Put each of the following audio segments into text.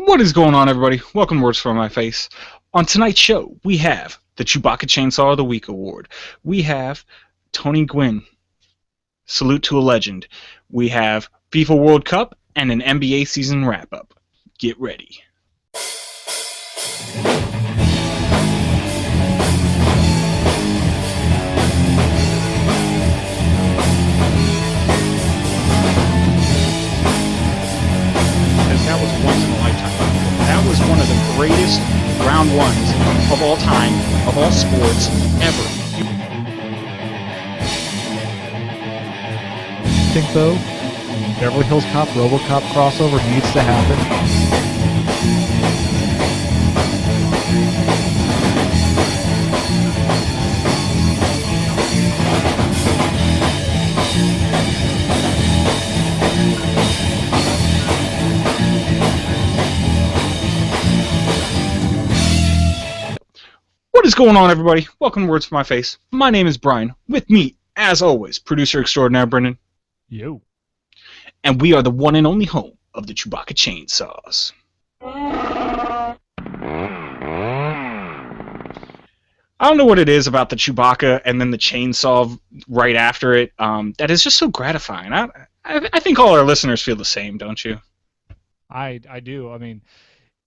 What is going on, everybody? Welcome to Words from My Face. On tonight's show, we have the Chewbacca Chainsaw of the Week Award. We have Tony Gwynn, Salute to a Legend. We have FIFA World Cup and an NBA season wrap-up. Get ready. That was once in a lifetime. That was one of the greatest round ones of all time, of all sports, ever. I think, though, Beverly Hills Cop, RoboCop crossover needs to happen. What is going on, everybody? Welcome to Words from My Face. My name is Brian. With me, as always, producer extraordinaire Brendan. Yo. And we are the one and only home of the Chewbacca Chainsaws. I don't know what it is about the Chewbacca and then the chainsaw right after it that is just so gratifying. I think all our listeners feel the same, don't you? I do. I mean,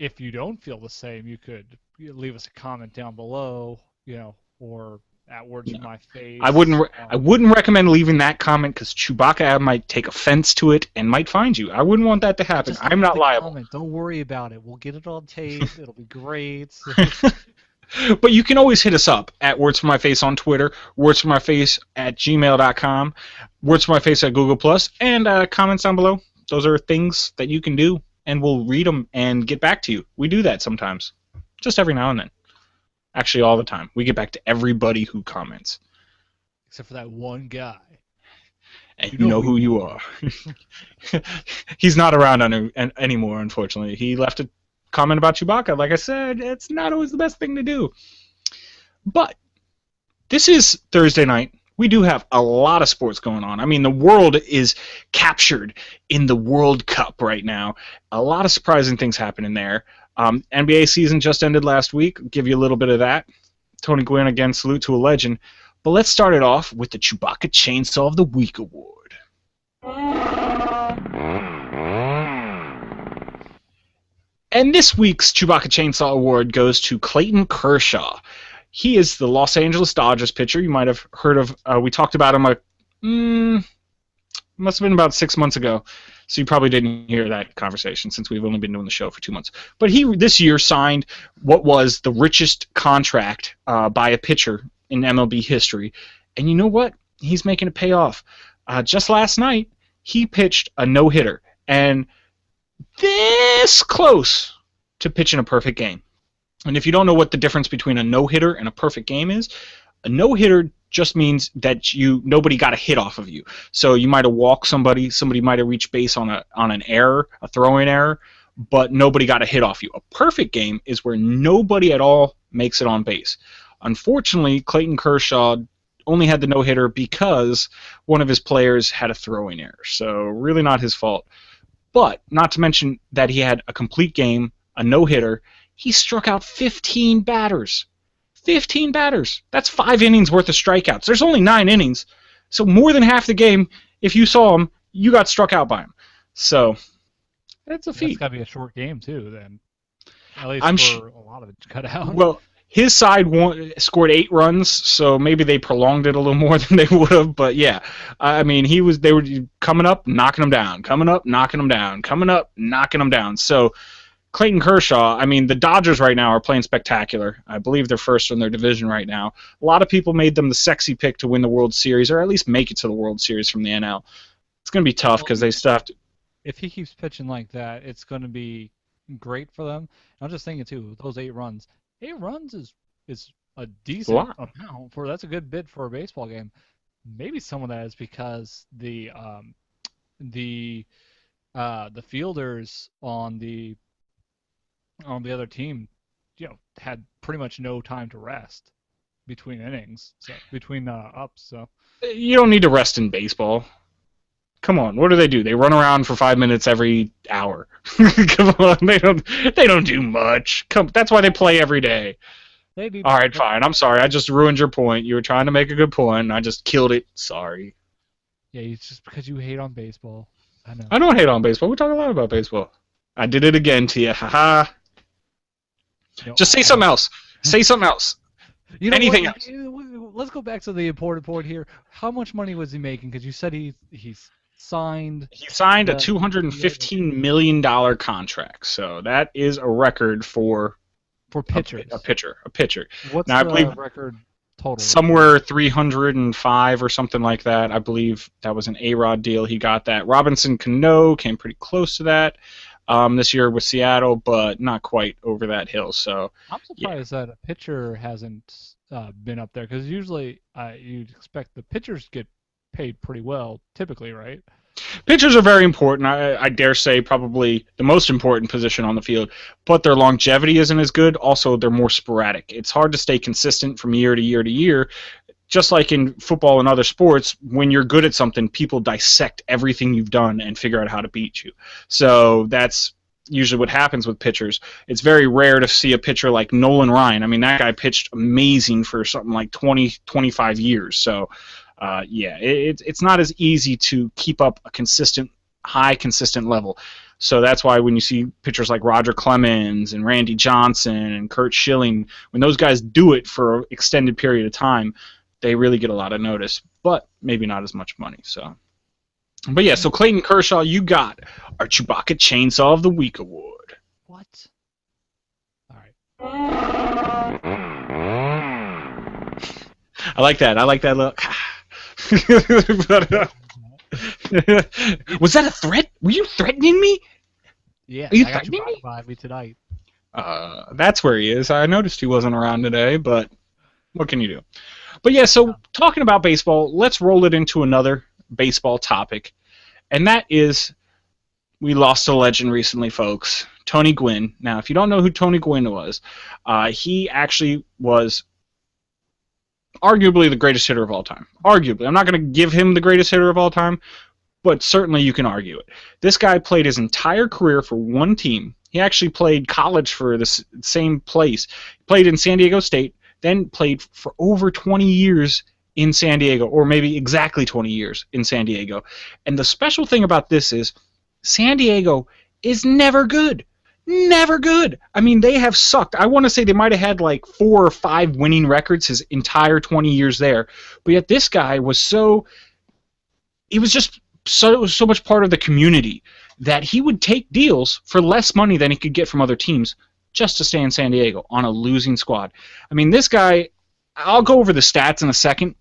if you don't feel the same, you could leave us a comment down below, or at Words from My Face. I wouldn't recommend leaving that comment because Chewbacca might take offense to it and might find you. I wouldn't want that to happen. I'm not liable. Comment. Don't worry about it. We'll get it on tape. It'll be great. But you can always hit us up at Words from My Face on Twitter, Words from My Face at gmail.com, Words from My Face at Google+, and comments down below. Those are things that you can do, and we'll read them and get back to you. We do that sometimes. Just every now and then. Actually, all the time. We get back to everybody who comments. Except for that one guy. And you know who you are. He's not around anymore, unfortunately. He left a comment about Chewbacca. Like I said, it's not always the best thing to do. But this is Thursday night. We do have a lot of sports going on. I mean, the world is captured in the World Cup right now. A lot of surprising things happening there. NBA season just ended last week. I'll give you a little bit of that. Tony Gwynn, again, salute to a legend. But let's start it off with the Chewbacca Chainsaw of the Week Award. And this week's Chewbacca Chainsaw Award goes to Clayton Kershaw. He is the Los Angeles Dodgers pitcher. You might have heard of. We talked about him must have been about 6 months ago. So you probably didn't hear that conversation since we've only been doing the show for 2 months. But he this year signed what was the richest contract by a pitcher in MLB history. And you know what? He's making it pay off. Just last night, he pitched a no-hitter. And this close to pitching a perfect game. And if you don't know what the difference between a no-hitter and a perfect game is, a no-hitter just means that nobody got a hit off of you. So you might have walked somebody might have reached base on an error, a throwing error, but nobody got a hit off you. A perfect game is where nobody at all makes it on base. Unfortunately, Clayton Kershaw only had the no-hitter because one of his players had a throwing error. So really not his fault. But not to mention that he had a complete game, a no-hitter. He struck out 15 batters. 15 batters. That's 5 innings worth of strikeouts. There's only 9 innings. So more than half the game, if you saw him, you got struck out by him. So that's a feat. It's got to be a short game, too, then. At least for a lot of it to cut out. Well, his side scored 8 runs, so maybe they prolonged it a little more than they would have. But, yeah, I mean, they were coming up, knocking him down, coming up, knocking him down, coming up, knocking him down. So Clayton Kershaw, I mean, the Dodgers right now are playing spectacular. I believe they're first in their division right now. A lot of people made them the sexy pick to win the World Series, or at least make it to the World Series from the NL. It's going to be tough because they still have to. If he keeps pitching like that, it's going to be great for them. I'm just thinking, too, those 8 runs. 8 runs is a decent amount. That's a good bid for a baseball game. Maybe some of that is because the fielders on the other team, had pretty much no time to rest between innings, between ups. So you don't need to rest in baseball. Come on, what do? They run around for 5 minutes every hour. Come on, they don't do much. That's why they play every day. All right, fine. I'm sorry. I just ruined your point. You were trying to make a good point, and I just killed it. Sorry. Yeah, it's just because you hate on baseball. I know. I don't hate on baseball. We talk a lot about baseball. I did it again to you. Haha. Just say something else. Say something else. Anything else. Let's go back to the important point here. How much money was he making? Because you said he's signed. He signed a $215 million contract. So that is a record for pitchers. A pitcher. What's now, the record total? Somewhere 305 or something like that. I believe that was an A-Rod deal. He got that. Robinson Cano came pretty close to that this year with Seattle, but not quite over that hill. So I'm surprised that a pitcher hasn't been up there, because usually you'd expect the pitchers get paid pretty well, typically, right? Pitchers are very important. I dare say probably the most important position on the field, but their longevity isn't as good. Also, they're more sporadic. It's hard to stay consistent from year to year to year. Just like in football and other sports, when you're good at something, people dissect everything you've done and figure out how to beat you. So that's usually what happens with pitchers. It's very rare to see a pitcher like Nolan Ryan. I mean, that guy pitched amazing for something like 20, 25 years. So it's not as easy to keep up a high consistent level. So that's why when you see pitchers like Roger Clemens and Randy Johnson and Curt Schilling, when those guys do it for an extended period of time, they really get a lot of notice, but maybe not as much money. So Clayton Kershaw, you got our Chewbacca Chainsaw of the Week award. What? All right. I like that. Look. Was that a threat? Were you threatening me? Yeah. Are you threatening me? By me tonight. That's where he is. I noticed he wasn't around today, but what can you do? But yeah, so talking about baseball, let's roll it into another baseball topic, and that is we lost a legend recently, folks. Tony Gwynn. Now, if you don't know who Tony Gwynn was, he actually was arguably the greatest hitter of all time. Arguably. I'm not going to give him the greatest hitter of all time, but certainly you can argue it. This guy played his entire career for one team. He actually played college for the same place. He played in San Diego State, then played for over 20 years in San Diego, or maybe exactly 20 years in San Diego. And the special thing about this is San Diego is never good. Never good. I mean, they have sucked. I want to say they might have had like 4 or 5 winning records his entire 20 years there. But yet this guy was he was just so much part of the community that he would take deals for less money than he could get from other teams just to stay in San Diego on a losing squad. I mean, this guy, I'll go over the stats in a second,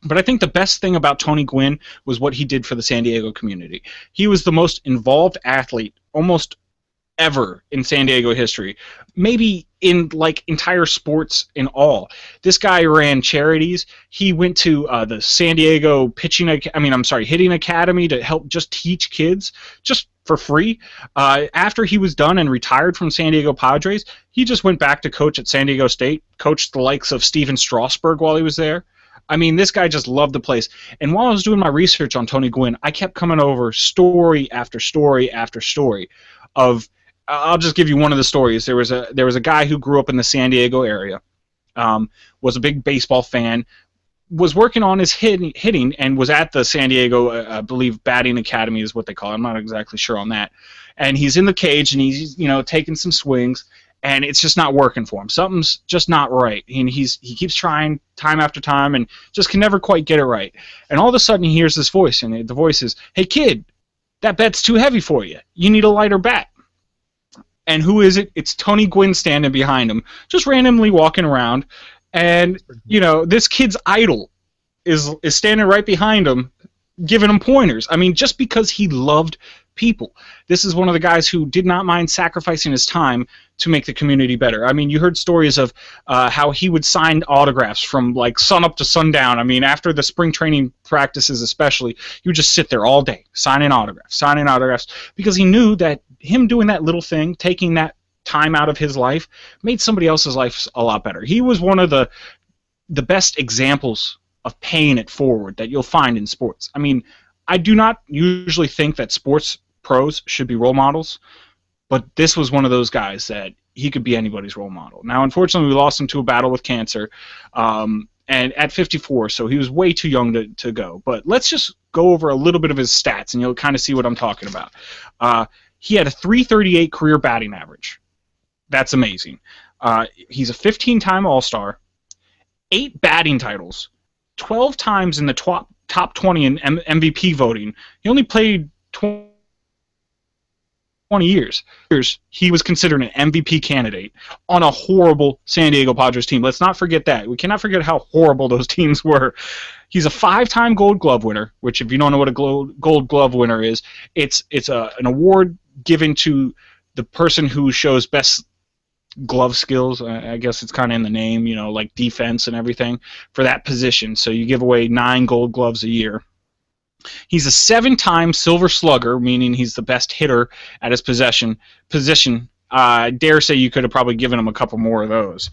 but I think the best thing about Tony Gwynn was what he did for the San Diego community. He was the most involved athlete almost ever in San Diego history, maybe in like entire sports in all. This guy ran charities. He went to the San Diego hitting academy to help just teach kids just for free. After he was done and retired from San Diego Padres, he just went back to coach at San Diego State, coached the likes of Steven Strasburg while he was there. I mean, this guy just loved the place. And while I was doing my research on Tony Gwynn, I kept coming over story after story after story of I'll just give you one of the stories. There was a guy who grew up in the San Diego area, was a big baseball fan, was working on his hitting, and was at the San Diego, I believe, batting academy is what they call it. I'm not exactly sure on that. And he's in the cage and he's taking some swings, and it's just not working for him. Something's just not right. And he keeps trying time after time and just can never quite get it right. And all of a sudden he hears this voice, and the voice is, "Hey kid, that bat's too heavy for you. You need a lighter bat." And who is it? It's Tony Gwynn standing behind him, just randomly walking around. And, this kid's idol is standing right behind him, giving him pointers. I mean, just because he loved people. This is one of the guys who did not mind sacrificing his time to make the community better. I mean, you heard stories of how he would sign autographs from like sun up to sundown. I mean, after the spring training practices especially, he would just sit there all day signing autographs, because he knew that him doing that little thing, taking that time out of his life, made somebody else's life a lot better. He was one of the best examples of paying it forward that you'll find in sports. I mean, I do not usually think that sports pros should be role models, but this was one of those guys that he could be anybody's role model. Now, unfortunately, we lost him to a battle with cancer, and at 54, so he was way too young to go. But let's just go over a little bit of his stats, and you'll kind of see what I'm talking about. He had a .338 career batting average. That's amazing. He's a 15-time All-Star, 8 batting titles, 12 times in the top 20 in MVP voting. He only played 20 years. He was considered an MVP candidate on a horrible San Diego Padres team. Let's not forget that. We cannot forget how horrible those teams were. He's a 5-time Gold Glove winner, which if you don't know what a Gold Glove winner is, it's an award given to the person who shows best glove skills. I guess it's kind of in the name, like defense and everything for that position. So you give away 9 Gold Gloves a year. He's a 7-time Silver Slugger, meaning he's the best hitter at his position. I dare say you could have probably given him a couple more of those.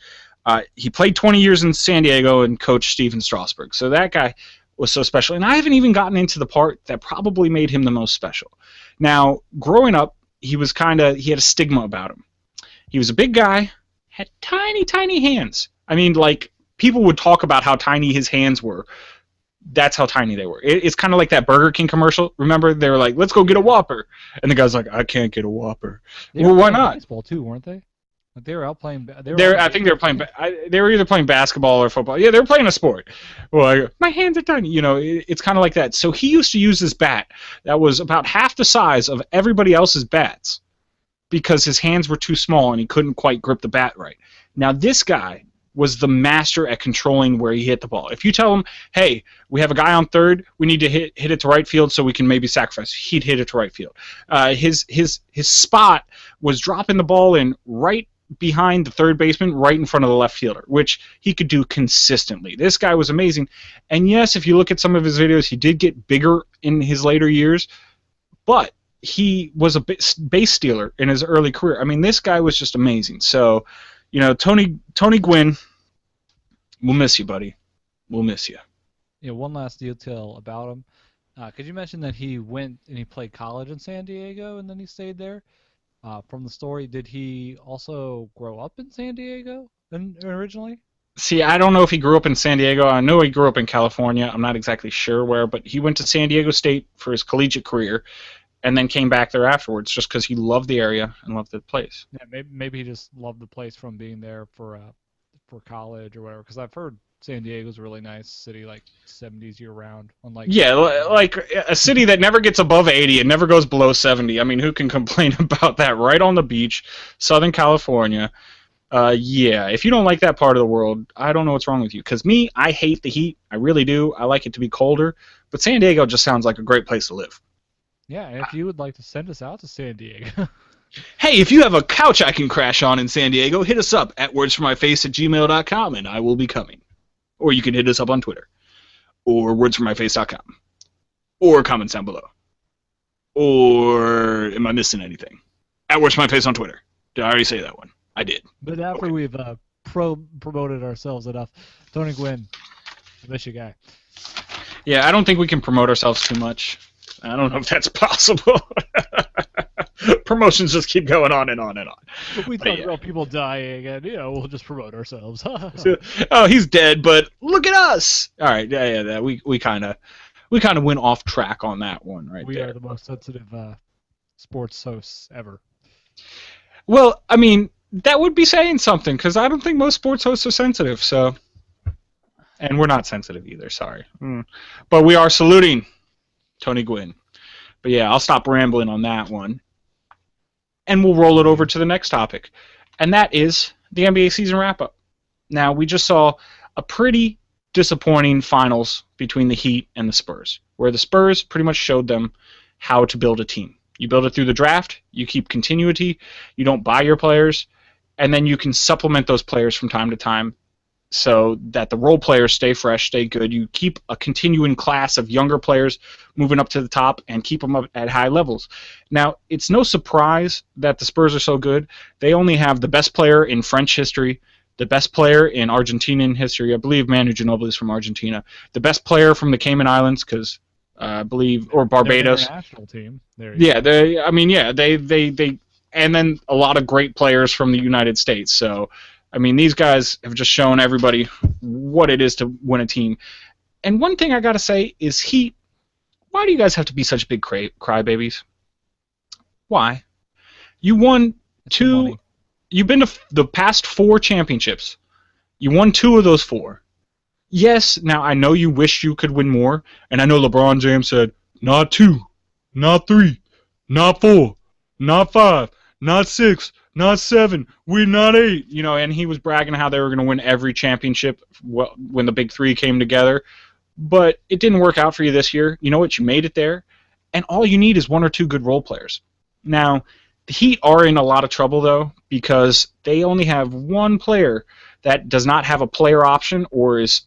He played 20 years in San Diego and coached Steven Strasburg. So that guy was so special. And I haven't even gotten into the part that probably made him the most special. Now, growing up, he had a stigma about him. He was a big guy, had tiny, tiny hands. I mean, like, people would talk about how tiny his hands were. That's how tiny they were. It's kind of like that Burger King commercial. Remember, they were like, "Let's go get a Whopper," and the guy's like, "I can't get a Whopper." Well, why not? Baseball too, weren't they? Like they were out playing. I think they were playing. They were either playing basketball or football. Yeah, they were playing a sport. Well, my hands are tiny. It's kind of like that. So he used to use this bat that was about half the size of everybody else's bats because his hands were too small and he couldn't quite grip the bat right. Now this guy was the master at controlling where he hit the ball. If you tell him, "Hey, we have a guy on third, we need to hit it to right field so we can maybe sacrifice," he'd hit it to right field. His spot was dropping the ball in right behind the third baseman, right in front of the left fielder, which he could do consistently. This guy was amazing. And yes, if you look at some of his videos, he did get bigger in his later years, but he was a base stealer in his early career. I mean, this guy was just amazing. So, Tony Gwynn, we'll miss you, buddy. We'll miss you. Yeah, one last detail about him. Could you mention that he went and he played college in San Diego and then he stayed there? From the story, did he also grow up in San Diego originally? See, I don't know if he grew up in San Diego. I know he grew up in California. I'm not exactly sure where, but he went to San Diego State for his collegiate career and then came back there afterwards just because he loved the area and loved the place. Yeah, maybe he just loved the place from being there for college or whatever, because I've heard San Diego's a really nice city, like 70s year-round. Like a city that never gets above 80 and never goes below 70. I mean, who can complain about that? Right on the beach, Southern California. Yeah, if you don't like that part of the world, I don't know what's wrong with you. Because me, I hate the heat. I really do. I like it to be colder. But San Diego just sounds like a great place to live. Yeah, and if you would like to send us out to San Diego. Hey, if you have a couch I can crash on in San Diego, hit us up at wordsformyface@gmail.com and I will be coming. Or you can hit us up on Twitter. Or wordsformyface.com. Or comments down below. Or am I missing anything? At wordsformyface on Twitter. Did I already say that one? I did. But after we've promoted ourselves enough, Tony Gwynn, I miss you, guy. Yeah, I don't think we can promote ourselves too much. I don't know if that's possible. Promotions just keep going on and on and on. If we talk about people dying, and we'll just promote ourselves. Oh, he's dead, but look at us! All right, yeah. We kind of went off track on that one, right? We there. are the most sensitive sports hosts ever. Well, I mean, that would be saying something, because I don't think most sports hosts are sensitive. So, and we're not sensitive either. Sorry, but we are saluting Tony Gwynn. But yeah, I'll stop rambling on that one. And we'll roll it over to the next topic. And that is the NBA season wrap-up. Now, we just saw a pretty disappointing finals between the Heat and the Spurs, where the Spurs pretty much showed them how to build a team. You build it through the draft, you keep continuity, you don't buy your players, and then you can supplement those players from time to time so that the role players stay fresh, stay good. You keep a continuing class of younger players moving up to the top and keep them up at high levels. Now, it's no surprise that the Spurs are so good. They only have the best player in French history, the best player in Argentinian history. I believe Manu Ginobili is from Argentina. The best player from the Cayman Islands, because I believe, or They're an Barbados. international team. There you Yeah, go. they, and then a lot of great players from the United States. So, I mean, these guys have just shown everybody what it is to win a team. And one thing I gotta say is Heat. Why do you guys have to be such big crybabies? Why? You won It's the two. money. You've been to the past 4 championships. You won 2 of those 4. Yes, now I know you wish you could win more, and I know LeBron James said, not 2, not 3, not 4, not 5, not 6, not 7, we're not 8. And he was bragging how they were going to win every championship when the big 3 came together. But it didn't work out for you this year. You know what? You made it there, and all you need is 1 or 2 good role players. Now, the Heat are in a lot of trouble, though, because they only have 1 player that does not have a player option or is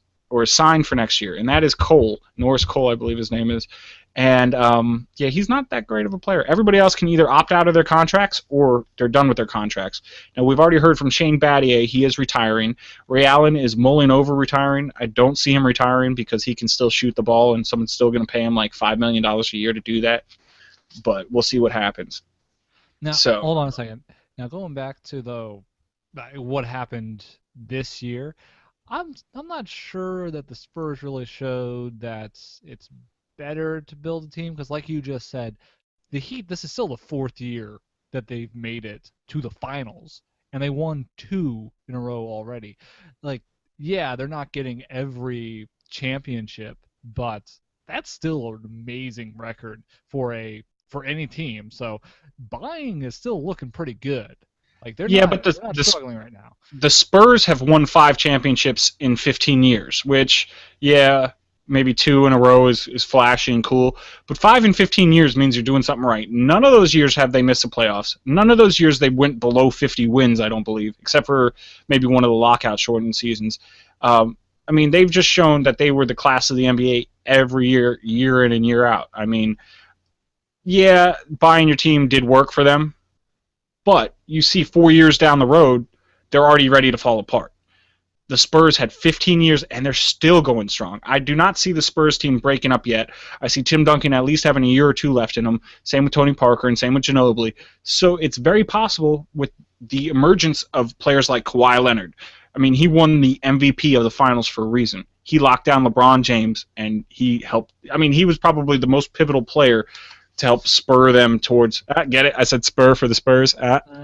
signed for next year, and that is Cole. Norris Cole, I believe his name is. And, yeah, he's not that great of a player. Everybody else can either opt out of their contracts or they're done with their contracts. Now, we've already heard from Shane Battier. He is retiring. Ray Allen is mulling over retiring. I don't see him retiring because he can still shoot the ball, and someone's still going to pay him like $5 million a year to do that. But we'll see what happens. Now, So, hold on a second. Now, going back to what happened this year, I'm not sure that the Spurs really showed that it's better to build a team because, like you just said, the Heat. This is still the 4th year that they've made it to the finals, and they won 2 in a row already. Like, yeah, they're not getting every championship, but that's still an amazing record for any team. So buying is still looking pretty good. Like they're yeah, not but they're not struggling right now. the Spurs have won 5 championships in 15 years, which, yeah, maybe 2 in a row is flashy and cool, but 5 in 15 years means you're doing something right. None of those years have they missed the playoffs. None of those years they went below 50 wins, I don't believe, except for maybe one of the lockout shortened seasons. I mean, they've just shown that they were the class of the NBA every year, year in and year out. I mean, yeah, buying your team did work for them, but you see 4 years down the road, they're already ready to fall apart. The Spurs had 15 years, and they're still going strong. I do not see the Spurs team breaking up yet. I see Tim Duncan at least having a year or 2 left in them. Same with Tony Parker and same with Ginobili. So it's very possible with the emergence of players like Kawhi Leonard. I mean, he won the MVP of the finals for a reason. He locked down LeBron James, and he helped. I mean, he was probably the most pivotal player to help spur them towards. Get it? I said spur for the Spurs.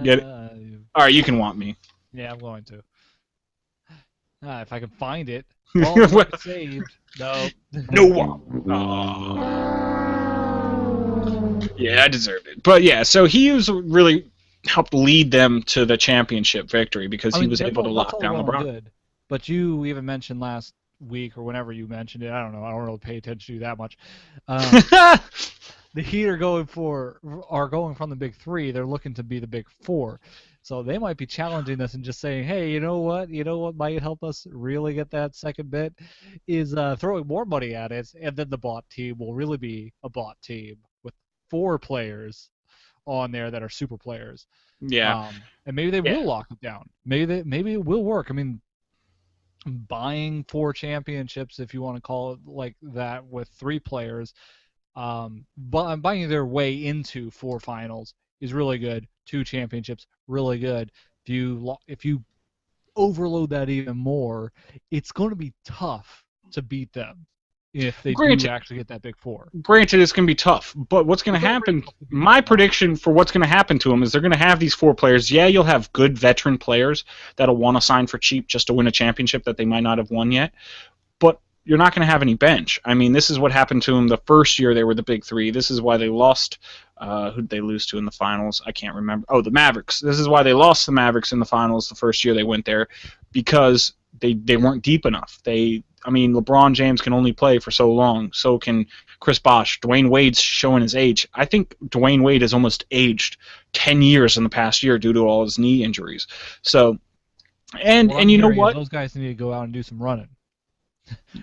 Get it? All right, you can want me. Yeah, I'm going to. If I can find it. Oh, saved. No. No. Yeah, I deserved it. But yeah, so he was really helped lead them to the championship victory because he was able to lock down LeBron. Good. But you even mentioned last week or whenever you mentioned it, I don't know, I don't really pay attention to you that much. The Heat are going from the big 3. They're looking to be the big 4. So they might be challenging us and just saying, hey, you know what might help us really get that second bit is throwing more money at it, and then the bot team will really be a bot team with 4 players on there that are super players. Yeah. And maybe they will lock it down. Maybe it will work. I mean, buying 4 championships, if you want to call it like that, with 3 players, but buying their way into 4 finals is really good. 2 championships, really good. If you overload that even more, it's going to be tough to beat them if they do actually get that big 4. Granted, it's going to be tough, but what's going to happen? My prediction for what's going to happen to them is they're going to have these 4 players. Yeah, you'll have good veteran players that'll want to sign for cheap just to win a championship that they might not have won yet, but you're not going to have any bench. I mean, this is what happened to them the first year they were the big 3. This is why they lost. Who did they lose to in the finals? I can't remember. Oh, the Mavericks. This is why they lost the Mavericks in the finals the first year they went there, because they weren't deep enough. LeBron James can only play for so long. So can Chris Bosh. Dwayne Wade's showing his age. I think Dwayne Wade has almost aged 10 years in the past year due to all his knee injuries. So, and you know what? Those guys need to go out and do some running.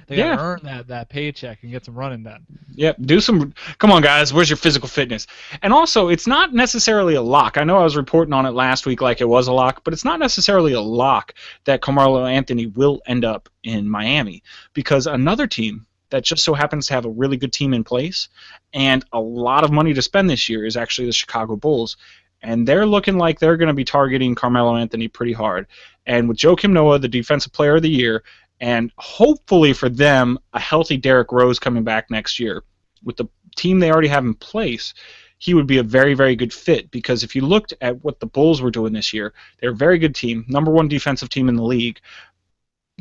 They gotta earn that paycheck and get some running done. Yep, do some. Come on, guys. Where's your physical fitness? And also, it's not necessarily a lock. I know I was reporting on it last week like it was a lock, but it's not necessarily a lock that Carmelo Anthony will end up in Miami, because another team that just so happens to have a really good team in place and a lot of money to spend this year is actually the Chicago Bulls. And they're looking like they're going to be targeting Carmelo Anthony pretty hard. And with Joakim Noah, the Defensive Player of the Year, and hopefully for them, a healthy Derrick Rose coming back next year, with the team they already have in place, he would be a very, very good fit. Because if you looked at what the Bulls were doing this year, they're a very good team, number one defensive team in the league,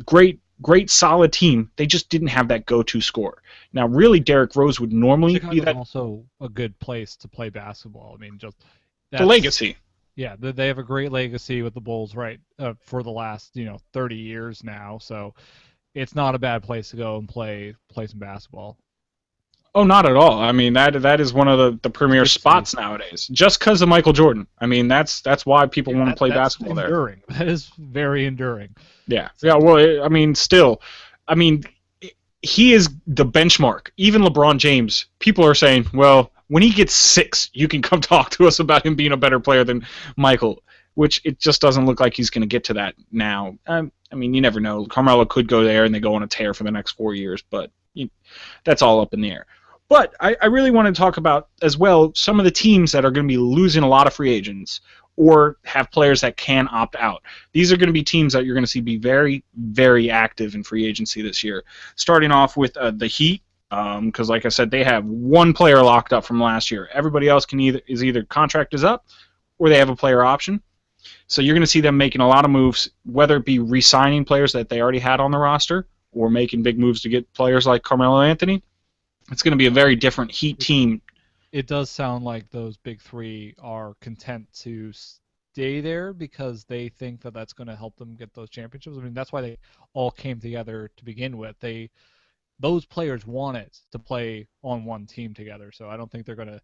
great, solid team. They just didn't have that go-to scorer. Now, really, Derrick Rose would normally be that. Also a good place to play basketball. I mean, just the legacy. Yeah, they have a great legacy with the Bulls, right? For the last 30 years now. So it's not a bad place to go and play some basketball. Oh, not at all. I mean, that is one of the premier spots nowadays. Just because of Michael Jordan. I mean, that's why people want to play basketball enduring. There. That is very enduring. Yeah. Yeah. Well, I mean, still, I mean, he is the benchmark. Even LeBron James, people are saying, well, when he gets 6, you can come talk to us about him being a better player than Michael, which it just doesn't look like he's going to get to that now. I mean, you never know. Carmelo could go there and they go on a tear for the next 4 years, but that's all up in the air. But I really want to talk about, as well, some of the teams that are going to be losing a lot of free agents or have players that can opt out. These are going to be teams that you're going to see be very, very active in free agency this year. Starting off with the Heat, because like I said, they have one player locked up from last year. Everybody else can either contract is up or they have a player option. So you're going to see them making a lot of moves, whether it be re-signing players that they already had on the roster or making big moves to get players like Carmelo Anthony. It's going to be a very different Heat team. It does sound like those big three are content to stay there because they think that that's going to help them get those championships. I mean, that's why they all came together to begin with. Those players wanted to play on one team together, so I don't think they're going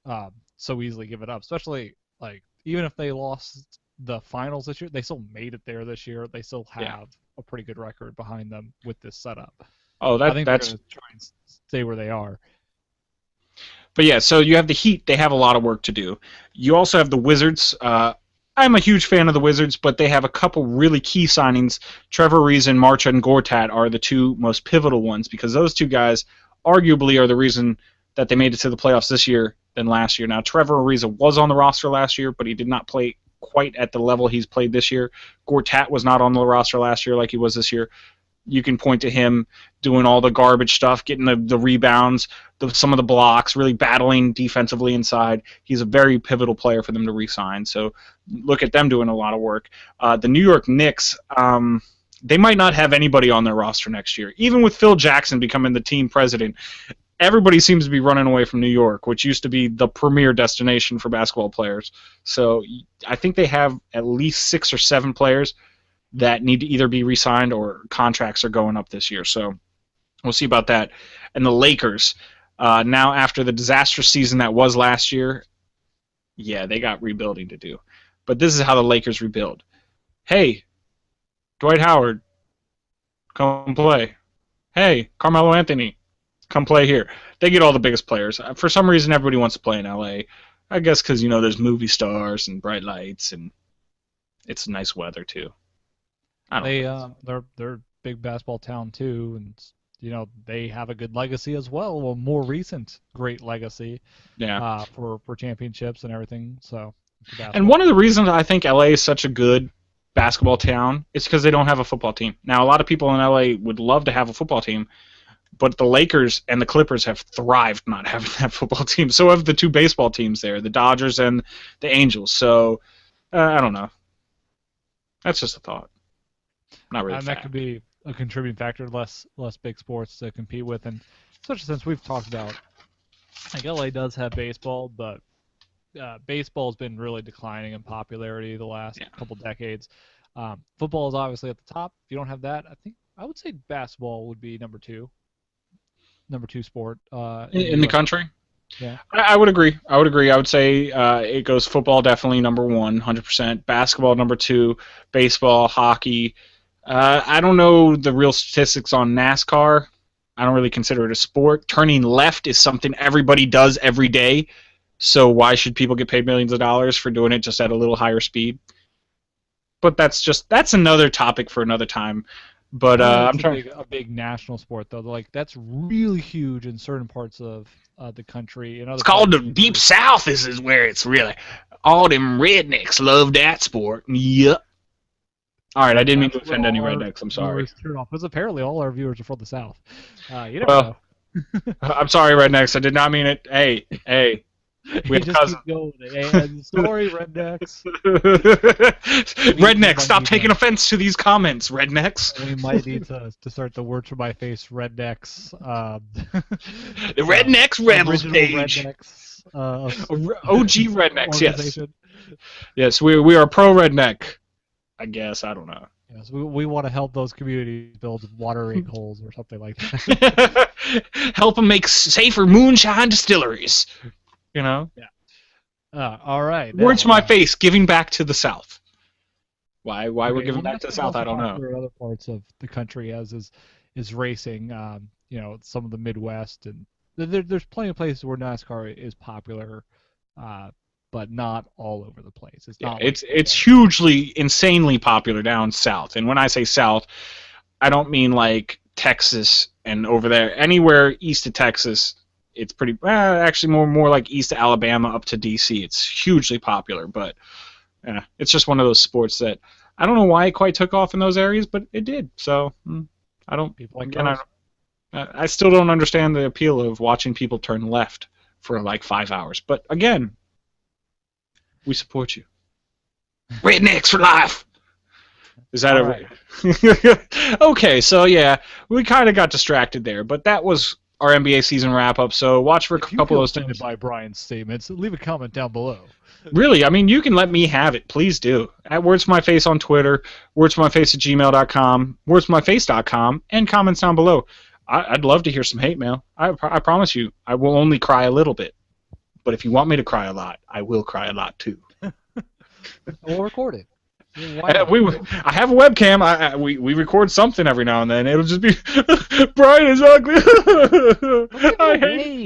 to so easily give it up. Especially, like, even if they lost the finals this year, they still made it there this year. They still have a pretty good record behind them with this setup. Oh, I think that's they're going to try and stay where they are. But yeah, so you have the Heat. They have a lot of work to do. You also have the Wizards. I'm a huge fan of the Wizards, but they have a couple really key signings. Trevor Ariza and Marcin Gortat are the two most pivotal ones because those two guys arguably are the reason that they made it to the playoffs this year than last year. Now, Trevor Ariza was on the roster last year, but he did not play quite at the level he's played this year. Gortat was not on the roster last year like he was this year. You can point to him doing all the garbage stuff, getting the rebounds, some of the blocks, really battling defensively inside. He's a very pivotal player for them to re-sign. So look at them doing a lot of work. The New York Knicks, they might not have anybody on their roster next year. Even with Phil Jackson becoming the team president, everybody seems to be running away from New York, which used to be the premier destination for basketball players. So I think they have at least 6 or 7 players that need to either be re-signed or contracts are going up this year. So we'll see about that. And the Lakers, now after the disastrous season that was last year, yeah, they got rebuilding to do. But this is how the Lakers rebuild. Hey, Dwight Howard, come play. Hey, Carmelo Anthony, come play here. They get all the biggest players. For some reason, everybody wants to play in L.A. I guess because, there's movie stars and bright lights and it's nice weather, too. They're a big basketball town too, and they have a good legacy as well, a more recent great legacy. Yeah. For championships and everything. So. And one of the reasons I think LA is such a good basketball town is because they don't have a football team. Now, a lot of people in LA would love to have a football team, but the Lakers and the Clippers have thrived not having that football team. So have the two baseball teams there, the Dodgers and the Angels. So I don't know. That's just a thought. Not really. And that could be a contributing factor, less big sports to compete with, and especially since we've talked about, like, LA does have baseball, but baseball has been really declining in popularity the last couple decades. Football is obviously at the top. If you don't have that, I would say basketball would be number two sport in the country. Yeah, I would agree. I would say it goes football definitely number 1, 100%. Basketball number 2. Baseball, hockey. I don't know the real statistics on NASCAR. I don't really consider it a sport. Turning left is something everybody does every day. So why should people get paid millions of dollars for doing it just at a little higher speed? But that's another topic for another time. But I'm it's trying. a big national sport though. Like that's really huge in certain parts of the country. In It's other called parts, the Deep South. This is where it's really all them rednecks love that sport. Yep. All right, I didn't mean to offend any rednecks. I'm sorry. Because apparently all our viewers are from the South. You never Well, know. I'm sorry, rednecks. I did not mean it. Hey, we have just cousins. keep going. And sorry, rednecks. Rednecks, stop taking offense to these comments, rednecks. We might need to start the words from my face, rednecks. The Rednecks Rebels page. Rednecks, OG Rednecks, yes. Yes, we are pro redneck. I guess, I don't know. Yes, we want to help those communities build watering holes or something like that. Help them make safer moonshine distilleries. You know? Yeah. All right. Words to my face, giving back to the South. Why we're giving back to the South, I don't know. Other parts of the country is racing. Some of the Midwest, and there's plenty of places where NASCAR is popular, but not all over the place. It's hugely, insanely popular down south. And when I say south, I don't mean like Texas and over there. Anywhere east of Texas, it's pretty. Actually, more like east of Alabama up to D.C. It's hugely popular, but it's just one of those sports that I don't know why it quite took off in those areas, but it did. So I don't. I still don't understand the appeal of watching people turn left for like 5 hours. But again, we support you. Rednecks for life. Is that right? Okay, so yeah, we kind of got distracted there, but that was our NBA season wrap up. So watch for a couple of those things. By Brian's statements, leave a comment down below. Really, I mean, you can let me have it. Please do. At Words to My Face on Twitter, wordstomyface@gmail.com, wordstomyface.com, and comments down below. I'd love to hear some hate mail. I promise you, I will only cry a little bit. But if you want me to cry a lot, I will cry a lot too. We'll record it. I have a webcam. We record something every now and then. It'll just be Brian is ugly.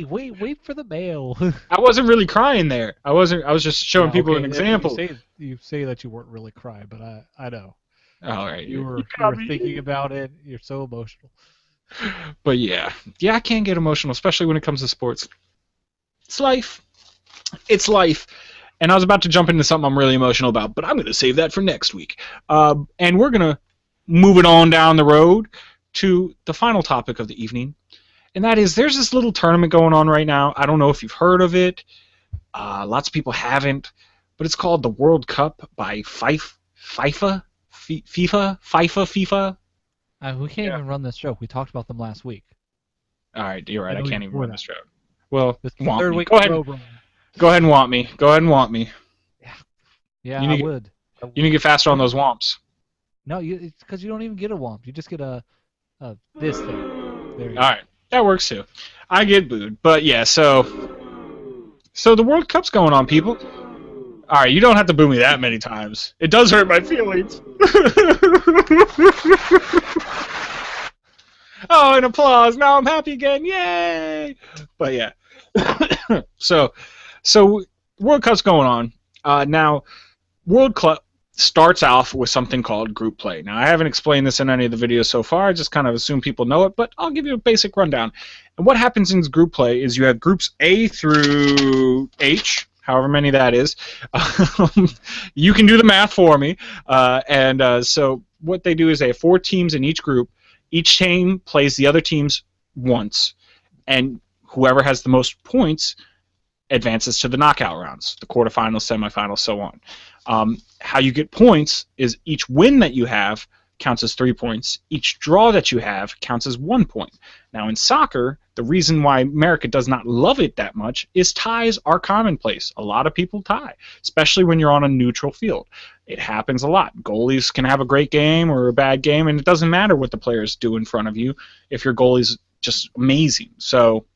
Wait for the mail. I wasn't really crying there. I was just showing people an example. You say that you weren't really crying, but I know. All right. You were thinking about it. You're so emotional. But yeah, I can get emotional, especially when it comes to sports. It's life. It's life. And I was about to jump into something I'm really emotional about, but I'm going to save that for next week. And we're going to move it on down the road to the final topic of the evening. And that is, there's this little tournament going on right now. I don't know if you've heard of it. Lots of people haven't. But it's called the World Cup by FIFA. We can't even run this joke. We talked about them last week. All right, you're right. I can't even run this joke. Well, third week go ahead. Go ahead and want me. Go ahead and want me. Yeah, I would. You need to get faster on those womps. No, it's because you don't even get a womp. You just get a this thing. There you go. All right, that works too. I get booed, but yeah. So the World Cup's going on, people. All right, you don't have to boo me that many times. It does hurt my feelings. Oh, an applause! Now I'm happy again! Yay! But yeah. So World Cup's going on. Now, World Cup starts off with something called group play. Now, I haven't explained this in any of the videos so far. I just kind of assume people know it, but I'll give you a basic rundown. And what happens in group play is you have groups A through H, however many that is. You can do the math for me. So what they do is they have 4 teams in each group. Each team plays the other teams once, and whoever has the most points advances to the knockout rounds, the quarterfinals, semifinals, so on. How you get points is each win that you have counts as 3 points. Each draw that you have counts as 1 point. Now in soccer, the reason why America does not love it that much is ties are commonplace. A lot of people tie, especially when you're on a neutral field. It happens a lot. Goalies can have a great game or a bad game, and it doesn't matter what the players do in front of you if your goalie's just amazing. So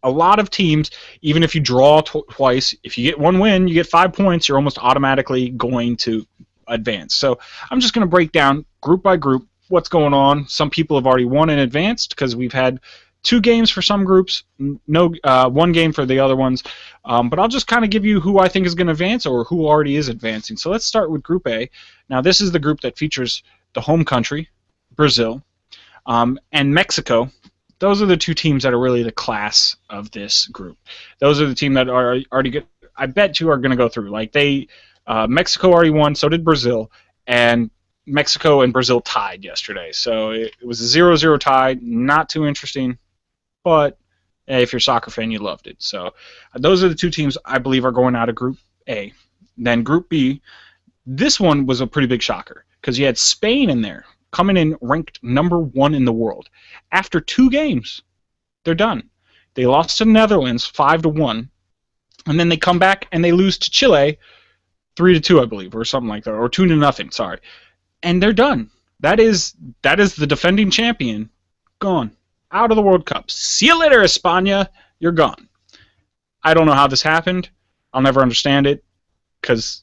a lot of teams, even if you draw twice, if you get 1 win, you get 5 points, you're almost automatically going to advance. So I'm just going to break down group by group what's going on. Some people have already won and advanced because we've had 2 games for some groups, 1 game for the other ones. But I'll just kind of give you who I think is going to advance or who already is advancing. So let's start with Group A. Now this is the group that features the home country, Brazil, and Mexico. Those are the two teams that are really the class of this group. Those are the teams that are already good. I bet you are going to go through. Like Mexico already won, so did Brazil, and Mexico and Brazil tied yesterday. So it was a 0-0 tie, not too interesting, but if you're a soccer fan, you loved it. So those are the two teams I believe are going out of Group A. Then Group B, this one was a pretty big shocker because you had Spain in there, coming in ranked #1 in the world. After 2 games, they're done. They lost to the Netherlands 5-1, and then they come back and they lose to Chile 3-2, I believe, or something like that, or 2-0. Sorry, and they're done. That is the defending champion gone out of the World Cup. See you later, España. You're gone. I don't know how this happened. I'll never understand it because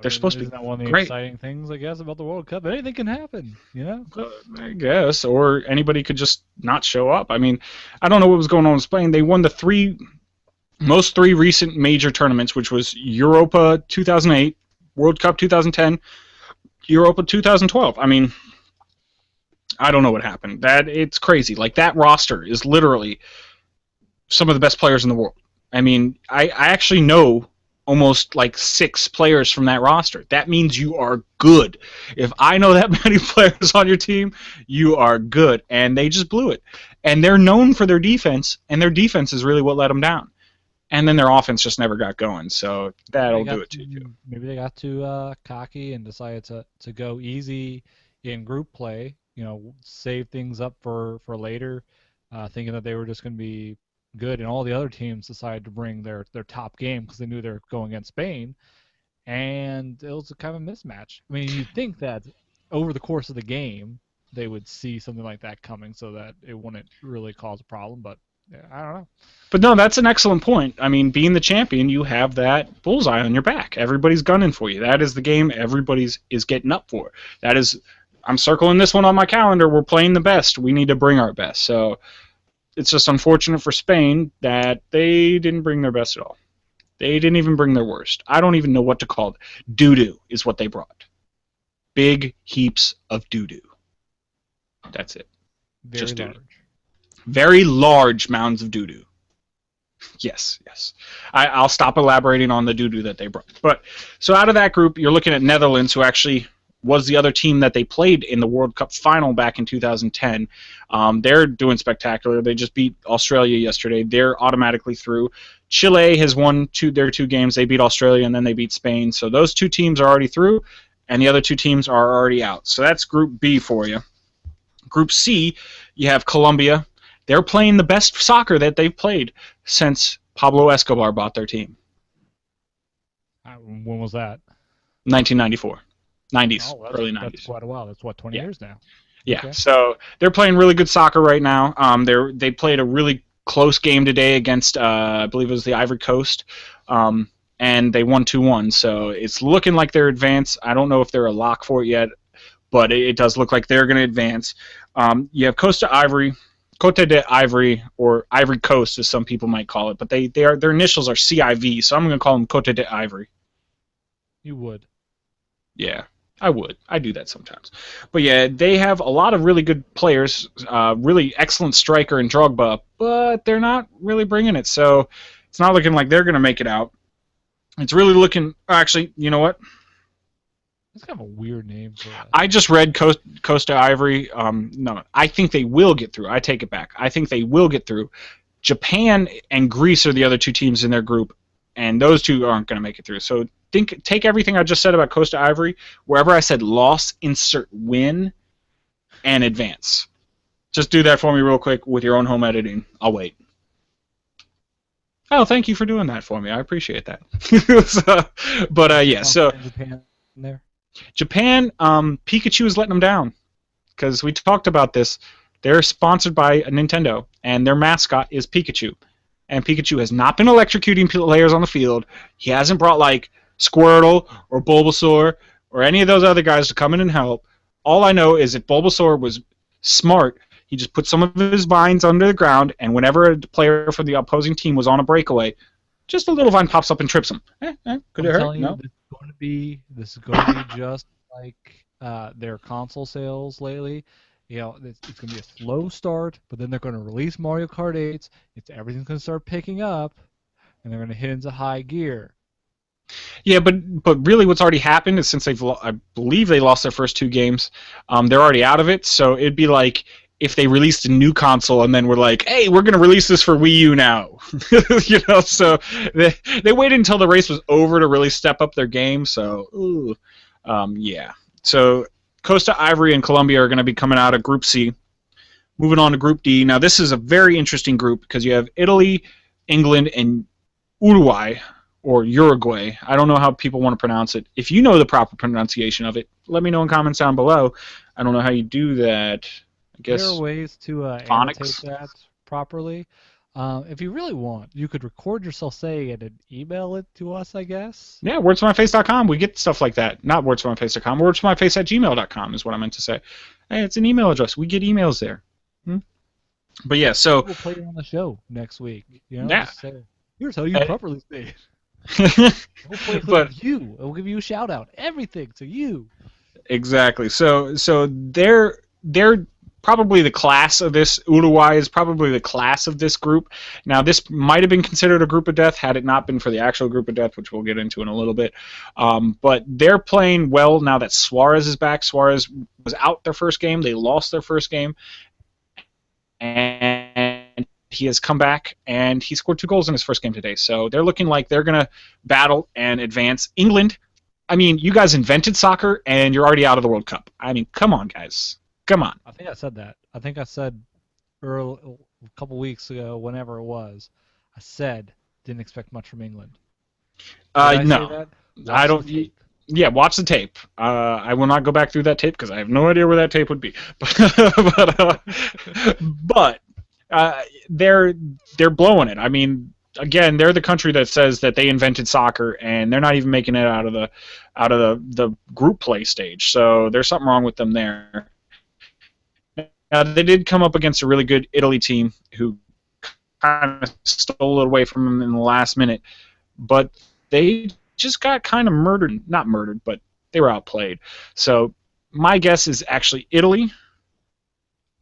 they're supposed to be Isn't that one of the great. exciting things, I guess, about the World Cup? Anything can happen, you know? I guess, or anybody could just not show up. I mean, I don't know what was going on in Spain. They won the most three recent major tournaments, which was Europa 2008, World Cup 2010, Europa 2012. I mean, I don't know what happened. It's crazy. Like, that roster is literally some of the best players in the world. I mean, I actually know almost like 6 players from that roster. That means you are good. If I know that many players on your team, you are good. And they just blew it. And they're known for their defense, and their defense is really what let them down. And then their offense just never got going. So that'll do it to you. Maybe they got too cocky and decided to go easy in group play, save things up for later, thinking that they were just going to be good, and all the other teams decided to bring their top game because they knew they were going against Spain, and it was a kind of a mismatch. I mean, you'd think that over the course of the game they would see something like that coming so that it wouldn't really cause a problem, but yeah, I don't know. But no, that's an excellent point. I mean, being the champion, you have that bullseye on your back. Everybody's gunning for you. That is the game everybody's is getting up for. That is, I'm circling this one on my calendar. We're playing the best. We need to bring our best. So it's just unfortunate for Spain that they didn't bring their best at all. They didn't even bring their worst. I don't even know what to call it. Doo-doo is what they brought. Big heaps of doo-doo. That's it. Very just large. Doo-doo. Very large mounds of doo-doo. Yes. I'll stop elaborating on the doo-doo that they brought. But so out of that group, you're looking at Netherlands, who actually was the other team that they played in the World Cup final back in 2010. They're doing spectacular. They just beat Australia yesterday. They're automatically through. Chile has won their 2 games. They beat Australia, and then they beat Spain. So those 2 teams are already through, and the other 2 teams are already out. So that's Group B for you. Group C, you have Colombia. They're playing the best soccer that they've played since Pablo Escobar bought their team. When was that? 1994. 90s, early 90s. That's quite a while. That's, 20 years now? Yeah, Okay. So they're playing really good soccer right now. They played a really close game today against, I believe it was the Ivory Coast, and they won 2-1. So it's looking like they're advanced. I don't know if they're a lock for it yet, but it does look like they're going to advance. You have Côte d'Ivory, or Ivory Coast, as some people might call it, but their initials are CIV, so I'm going to call them Côte d'Ivory. You would. Yeah, I would. I do that sometimes. But yeah, they have a lot of really good players, really excellent striker in Drogba, but they're not really bringing it, so it's not looking like they're going to make it out. It's really looking... Actually, you know what? That's kind of a weird name for that. I just read Costa Ivory. No, I think they will get through. I take it back. I think they will get through. Japan and Greece are the other 2 teams in their group, and those 2 aren't going to make it through. So take everything I just said about Costa Ivory, wherever I said loss, insert win, and advance. Just do that for me real quick with your own home editing. I'll wait. Oh, thank you for doing that for me. I appreciate that. Yeah, so... Japan there? Japan, Pikachu is letting them down, because we talked about this. They're sponsored by Nintendo, and their mascot is Pikachu. And Pikachu has not been electrocuting players on the field. He hasn't brought, like, Squirtle or Bulbasaur or any of those other guys to come in and help. All I know is that Bulbasaur was smart. He just put some of his vines under the ground, and whenever a player from the opposing team was on a breakaway, Just a little vine pops up and trips them. Could I'm it hurt? telling you, No. this is going to be just like their console sales lately. You know, it's going to be a slow start, but then they're going to release Mario Kart 8s. Everything's going to start picking up, and they're going to hit into high gear. Yeah, but really, what's already happened is since I believe they lost their first 2 games, they're already out of it. So it'd be like if they released a new console and then we're like, hey, we're gonna release this for Wii U now, you know. So they waited until the race was over to really step up their game. So, yeah. So Costa, Ivory, and Colombia are going to be coming out of Group C. Moving on to Group D. Now this is a very interesting group because you have Italy, England, and Uruguay. Or Uruguay. I don't know how people want to pronounce it. If you know the proper pronunciation of it, let me know in comments down below. I don't know how you do that. I guess there are ways to annotate that properly. If you really want, you could record yourself saying it and email it to us, I guess. Yeah, wordsfrommyface.com. We get stuff like that. Not wordsfrommyface.com. Wordsfrommyface@gmail.com is what I meant to say. Hey, it's an email address. We get emails there. But yeah, so we'll play it on the show next week. You know, yeah. just say, here's how you properly say it. We'll play it with you. We'll give you a shout out. Everything to you. Exactly. So they're probably the class of this. Uruguay is probably the class of this group. Now, this might have been considered a group of death had it not been for the actual group of death, which we'll get into in a little bit. But they're playing well now that Suarez is back. Suarez was out their first game. They lost their first game. And he has come back, and he scored 2 goals in his first game today. So they're looking like they're going to battle and advance. England, I mean, you guys invented soccer, and you're already out of the World Cup. I mean, come on, guys. Come on. I think I said that. I think I said a couple weeks ago, whenever it was, I said didn't expect much from England. No. I don't. Yeah, watch the tape. I will not go back through that tape because I have no idea where that tape would be. But they're blowing it. I mean, again, they're the country that says that they invented soccer, and they're not even making it out of the group play stage. So there's something wrong with them there. They did come up against a really good Italy team who kind of stole it away from them in the last minute, but they just got kind of murdered. Not murdered, but they were outplayed. So my guess is actually Italy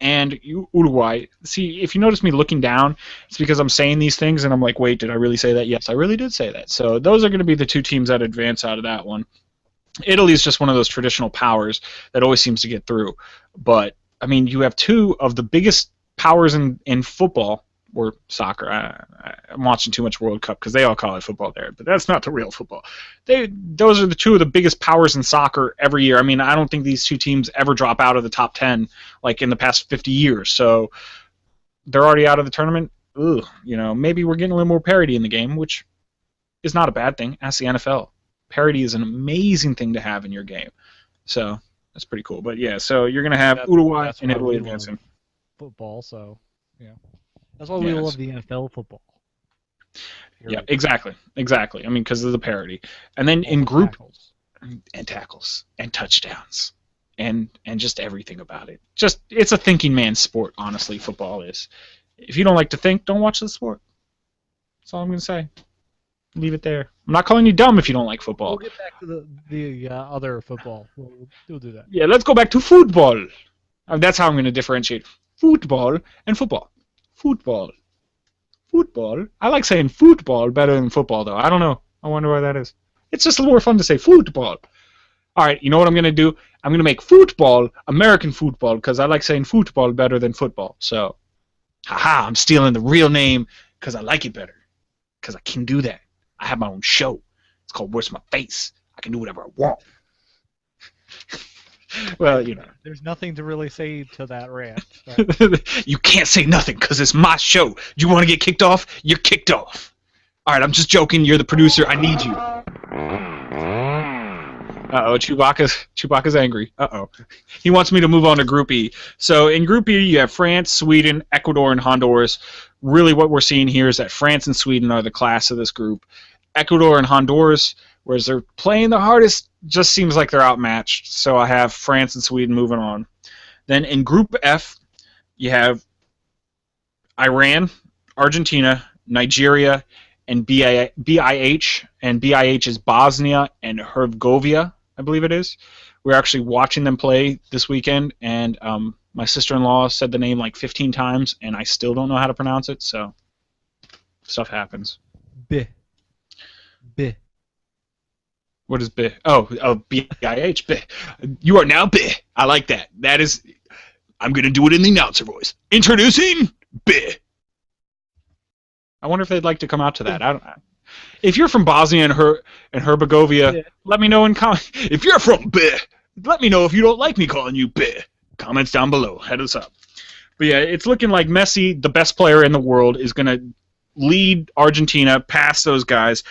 and Uruguay. See, if you notice me looking down, it's because I'm saying these things and I'm like, wait, did I really say that? Yes, I really did say that. So those are going to be the 2 teams that advance out of that one. Italy is just one of those traditional powers that always seems to get through. But, I mean, you have 2 of the biggest powers in football, or soccer. I'm watching too much World Cup because they all call it football there, but that's not the real football. Those are the 2 of the biggest powers in soccer every year. I mean, I don't think these 2 teams ever drop out of the top 10 like in the past 50 years. So they're already out of the tournament. Ugh, you know, maybe we're getting a little more parity in the game, which is not a bad thing. Ask the NFL. Parity is an amazing thing to have in your game. So that's pretty cool. But yeah, so you're gonna have Uruguay and Italy advancing. Football, so yeah. That's why we love the NFL football. Yeah, exactly. I mean, because of the parity. And then in group tackles and touchdowns and just everything about it. Just it's a thinking man's sport, honestly, football is. If you don't like to think, don't watch the sport. That's all I'm going to say. Leave it there. I'm not calling you dumb if you don't like football. We'll get back to the other football. We'll do that. Yeah, let's go back to football. That's how I'm going to differentiate football and football. Football. I like saying football better than football, though. I don't know. I wonder why that is. It's just a little more fun to say football. All right, you know what I'm going to do? I'm going to make football American football because I like saying football better than football. So, haha, I'm stealing the real name because I like it better. Because I can do that. I have my own show. It's called Where's My Face? I can do whatever I want. Well, you know. There's nothing to really say to that rant. But... You can't say nothing because it's my show. Do you want to get kicked off? You're kicked off. All right, I'm just joking. You're the producer. I need you. Uh-oh, Chewbacca's angry. Uh-oh. He wants me to move on to Group E. So in Group E, you have France, Sweden, Ecuador, and Honduras. Really what we're seeing here is that France and Sweden are the class of this group. Ecuador and Honduras, whereas they're playing the hardest, just seems like they're outmatched. So I have France and Sweden moving on. Then in Group F, you have Iran, Argentina, Nigeria, and BIH, and BIH is Bosnia and Herzegovina, I believe it is. We're actually watching them play this weekend, and my sister-in-law said the name like 15 times, and I still don't know how to pronounce it, so stuff happens. B. What is B? Oh, BIH. B. You are now B. I like that. That is, I'm going to do it in the announcer voice. Introducing B. I wonder if they'd like to come out to that. I don't know. If you're from Bosnia and Herzegovina, let me know in comments. If you're from B, let me know if you don't like me calling you B. Comments down below. Head us up. But yeah, it's looking like Messi, the best player in the world, is going to lead Argentina past those guys.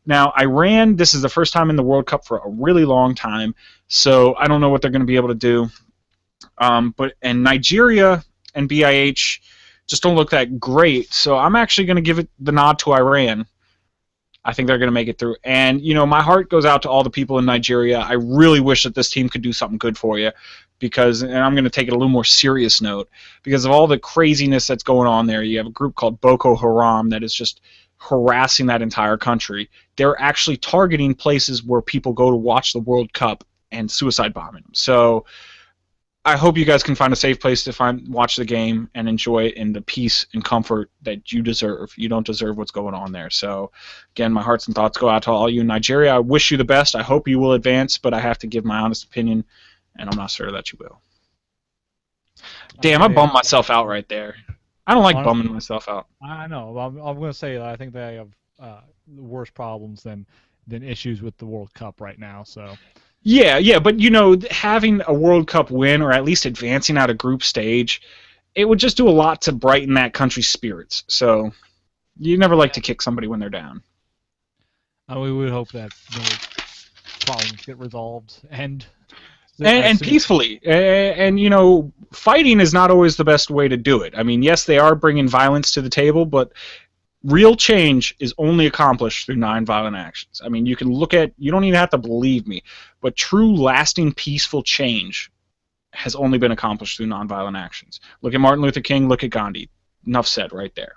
Now, Iran, this is the first time in the World Cup for a really long time, so I don't know what they're going to be able to do. And Nigeria and BIH just don't look that great, so I'm actually going to give it the nod to Iran. I think they're going to make it through. And, you know, my heart goes out to all the people in Nigeria. I really wish that this team could do something good for you because, and I'm going to take it a little more serious note, because of all the craziness that's going on there. You have a group called Boko Haram that is just harassing that entire country. They're actually targeting places where people go to watch the World Cup and suicide bombing them. So I hope you guys can find a safe place to watch the game and enjoy it in the peace and comfort that you deserve. You don't deserve what's going on there. So, again, my hearts and thoughts go out to all you in Nigeria. I wish you the best. I hope you will advance, but I have to give my honest opinion, and I'm not sure that you will. Damn, I bummed myself out right there. I don't like bumming myself out. I know. I'm going to say that I think they have worse problems than issues with the World Cup right now. So. Yeah, but you know, having a World Cup win or at least advancing out of group stage, it would just do a lot to brighten that country's spirits. So you never like to kick somebody when they're down. We would hope that problems get resolved and peacefully. And you know, fighting is not always the best way to do it. I mean, yes, they are bringing violence to the table, but real change is only accomplished through nonviolent actions. I mean, you can look at, you don't even have to believe me, but true, lasting, peaceful change has only been accomplished through nonviolent actions. Look at Martin Luther King, look at Gandhi. Enough said right there.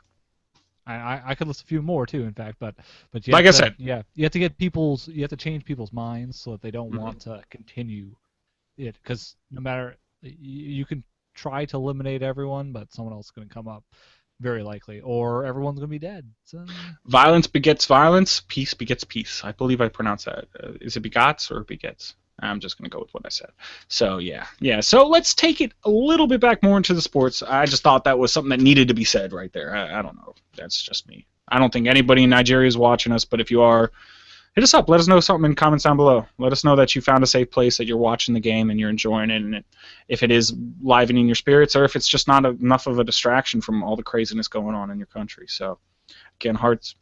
I could list a few more too, in fact, but like I said, yeah, you have to change people's minds so that they don't want to continue it, because no matter, you can try to eliminate everyone, but someone else is going to come up. Very likely, or everyone's going to be dead. So. Violence begets violence, peace begets peace. I believe I pronounced that. Is it begots or begets? I'm just going to go with what I said. So, yeah. So let's take it a little bit back more into the sports. I just thought that was something that needed to be said right there. I don't know. That's just me. I don't think anybody in Nigeria is watching us, but if you are, hit us up. Let us know something in comments down below. Let us know that you found a safe place, that you're watching the game and you're enjoying it, and if it is livening your spirits, or if it's just not enough of a distraction from all the craziness going on in your country. So, again, hearts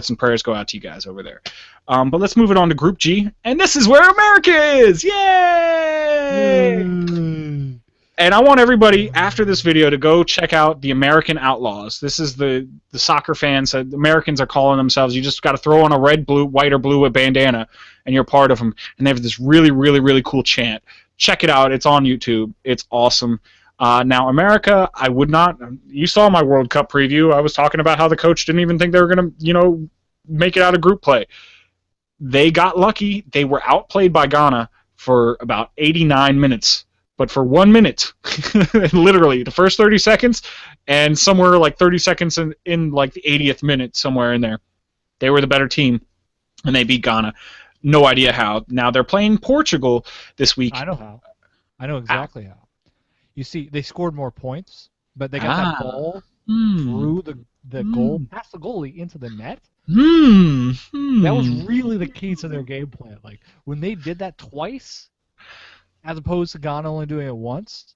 and prayers go out to you guys over there. But let's move it on to Group G, and this is where America is! Yay! And I want everybody, after this video, to go check out the American Outlaws. This is the soccer fans. The Americans are calling themselves. You just got to throw on a red, blue, white, or blue a bandana, and you're part of them. And they have this really, really, really cool chant. Check it out. It's on YouTube. It's awesome. Now, America, I would not. You saw my World Cup preview. I was talking about how the coach didn't even think they were going to, make it out of group play. They got lucky. They were outplayed by Ghana for about 89 minutes. But for 1 minute, literally, the first 30 seconds, and somewhere like 30 seconds in like the 80th minute, somewhere in there, they were the better team, and they beat Ghana. No idea how. Now, they're playing Portugal this week. I know how. I know exactly how. You see, they scored more points, but they got that ball through the goal, past the goalie, into the net. That was really the key to their game plan. Like, when they did that twice, as opposed to Ghana only doing it once,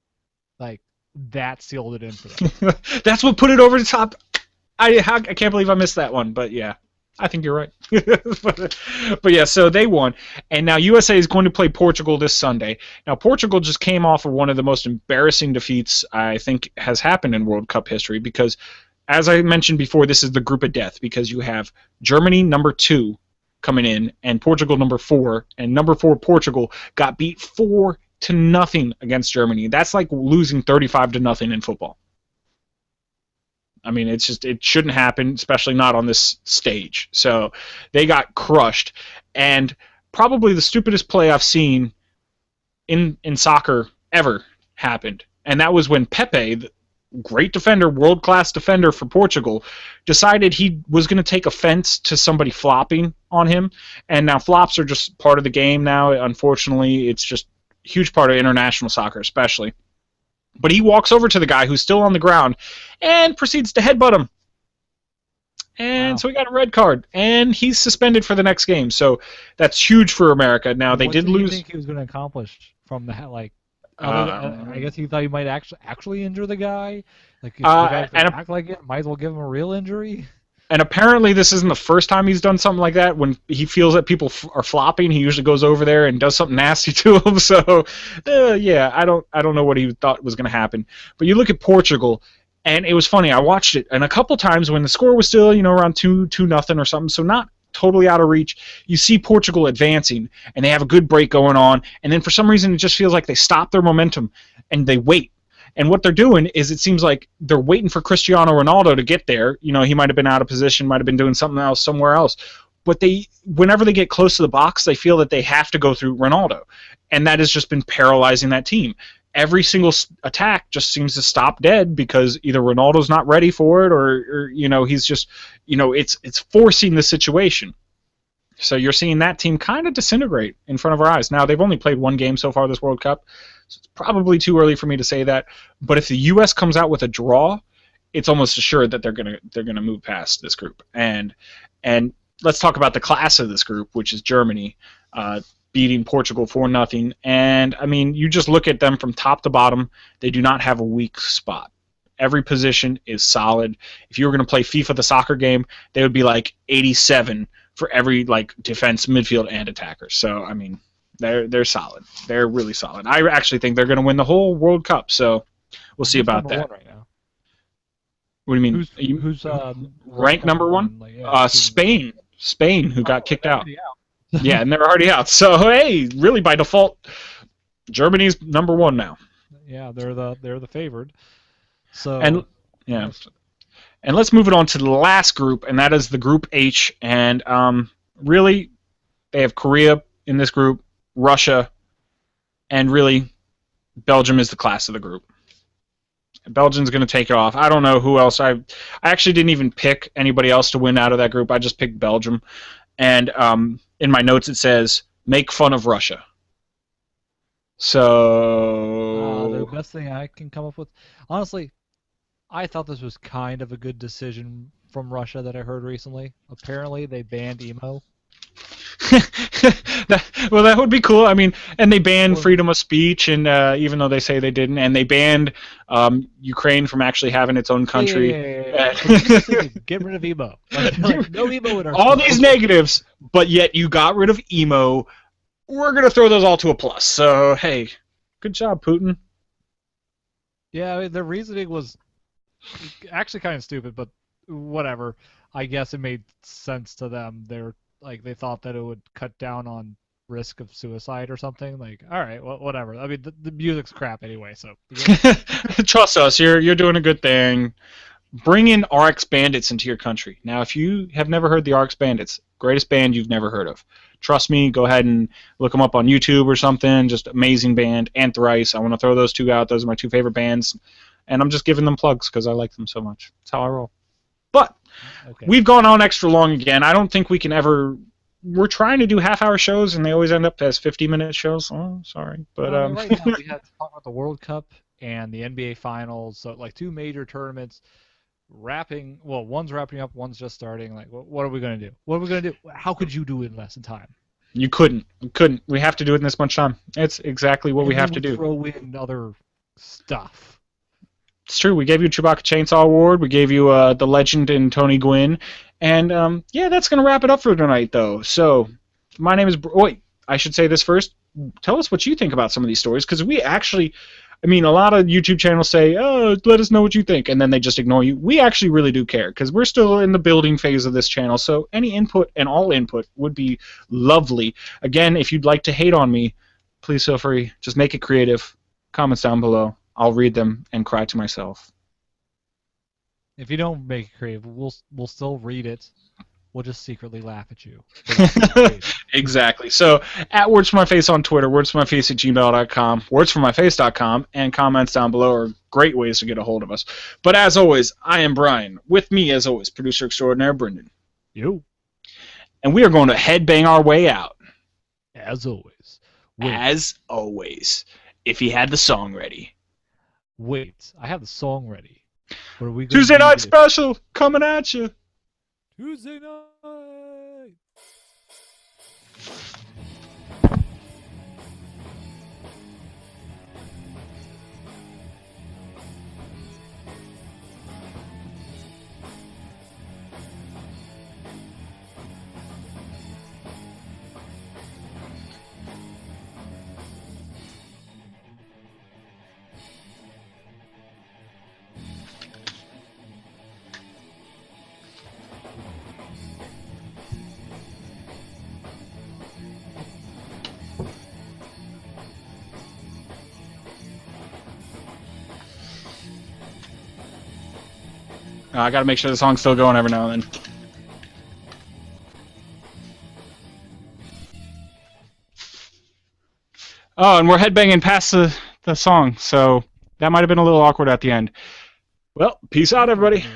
like, that sealed it in for them. That's what put it over the top. I can't believe I missed that one, but yeah, I think you're right. but yeah, so they won, and now USA is going to play Portugal this Sunday. Now, Portugal just came off of one of the most embarrassing defeats I think has happened in World Cup history, because, as I mentioned before, this is the group of death, because you have Germany number 2 coming in, and Portugal number 4, and number 4 Portugal got beat 4-0 against Germany. That's like losing 35-0 in football. I mean, it shouldn't happen, especially not on this stage. So they got crushed, and probably the stupidest play I've seen in soccer ever happened, and that was when Pepe, the great defender, world-class defender for Portugal, decided he was going to take offense to somebody flopping on him. And now flops are just part of the game now. Unfortunately, it's just a huge part of international soccer, especially. But he walks over to the guy who's still on the ground and proceeds to headbutt him. And so he got a red card, and he's suspended for the next game. So that's huge for America. Now they did lose. What do you think he was going to accomplish from that? Like, I guess he thought he might actually injure the guy. Like, if the guy act like it, might as well give him a real injury. And apparently, this isn't the first time he's done something like that. When he feels that people are flopping, he usually goes over there and does something nasty to them. So, yeah, I don't know what he thought was going to happen. But you look at Portugal. And it was funny. I watched it, and a couple times when the score was still, around 2-0 or something, so not totally out of reach, you see Portugal advancing, and they have a good break going on, and then for some reason it just feels like they stop their momentum, and they wait. And what they're doing is it seems like they're waiting for Cristiano Ronaldo to get there. He might have been out of position, might have been doing something else somewhere else. But whenever they get close to the box, they feel that they have to go through Ronaldo. And that has just been paralyzing that team. Every single attack just seems to stop dead because either Ronaldo's not ready for it or he's just, it's forcing the situation. So you're seeing that team kind of disintegrate in front of our eyes. Now, they've only played one game so far this World Cup, so it's probably too early for me to say that. But if the U.S. comes out with a draw, it's almost assured that they're gonna move past this group. And let's talk about the class of this group, which is Germany. Beating Portugal 4-0, and I mean, you just look at them from top to bottom, they do not have a weak spot. Every position is solid. If you were going to play FIFA the soccer game, they would be like 87 for every defense, midfield, and attacker. So I mean, they're solid. They're really solid. I actually think they're going to win the whole World Cup. So we'll see about that. Right now? What do you mean? Who's ranked number one? Spain, who got kicked out. Yeah, and they're already out. So hey, really by default, Germany's number one now. Yeah, they're the favored. So and let's move it on to the last group, and that is the Group H. And really, they have Korea in this group, Russia, and really, Belgium is the class of the group. Belgium's going to take it off. I don't know who else. I actually didn't even pick anybody else to win out of that group. I just picked Belgium. And in my notes it says, make fun of Russia. So the best thing I can come up with, honestly, I thought this was kind of a good decision from Russia that I heard recently. Apparently they banned emo. That would be cool. I mean, and they banned freedom of speech, and even though they say they didn't, and they banned Ukraine from actually having its own country. Get rid of emo. No emo in our all these negatives, but yet you got rid of emo. We're gonna throw those all to a plus. So hey, good job, Putin. Yeah, I mean, the reasoning was actually kind of stupid, but whatever. I guess it made sense to them. They thought that it would cut down on risk of suicide or something. All right, well, whatever. I mean, the music's crap anyway, so. Trust us, you're doing a good thing. Bring in RX Bandits into your country. Now, if you have never heard the RX Bandits, greatest band you've never heard of. Trust me, go ahead and look them up on YouTube or something. Just amazing band. And Thrice. I want to throw those two out. Those are my two favorite bands. And I'm just giving them plugs because I like them so much. That's how I roll. But we've gone on extra long again. I don't think we can ever. We're trying to do half-hour shows, and they always end up as 50-minute shows. Oh, sorry, but right now we have to talk about the World Cup and the NBA Finals. So two major tournaments wrapping. Well, one's wrapping up, one's just starting. What are we gonna do? What are we gonna do? How could you do it in less than time? You couldn't. We have to do it in this much time. It's exactly what we have to do. Throw in other stuff. It's true. We gave you Chewbacca Chainsaw Award. We gave you the legend in Tony Gwynn. And, that's going to wrap it up for tonight, though. So, my name is... Wait, I should say this first. Tell us what you think about some of these stories, because we actually... I mean, a lot of YouTube channels say, oh, let us know what you think, and then they just ignore you. We actually really do care, because we're still in the building phase of this channel, so any input and all input would be lovely. Again, if you'd like to hate on me, please feel free. Just make it creative. Comments down below. I'll read them and cry to myself. If you don't make it creative, we'll still read it. We'll just secretly laugh at you. Exactly. So, at Words For My Face on Twitter, wordsformyface@gmail.com, wordsformyface.com, and comments down below are great ways to get a hold of us. But as always, I am Brian. With me, as always, producer extraordinaire Brendan. You. And we are going to headbang our way out. As always. As always. If he had the song ready. Wait, I have the song ready. What are we Tuesday night special coming at you. Tuesday night. I gotta make sure the song's still going every now and then. Oh, and we're headbanging past the song, so that might have been a little awkward at the end. Well, peace out, everybody.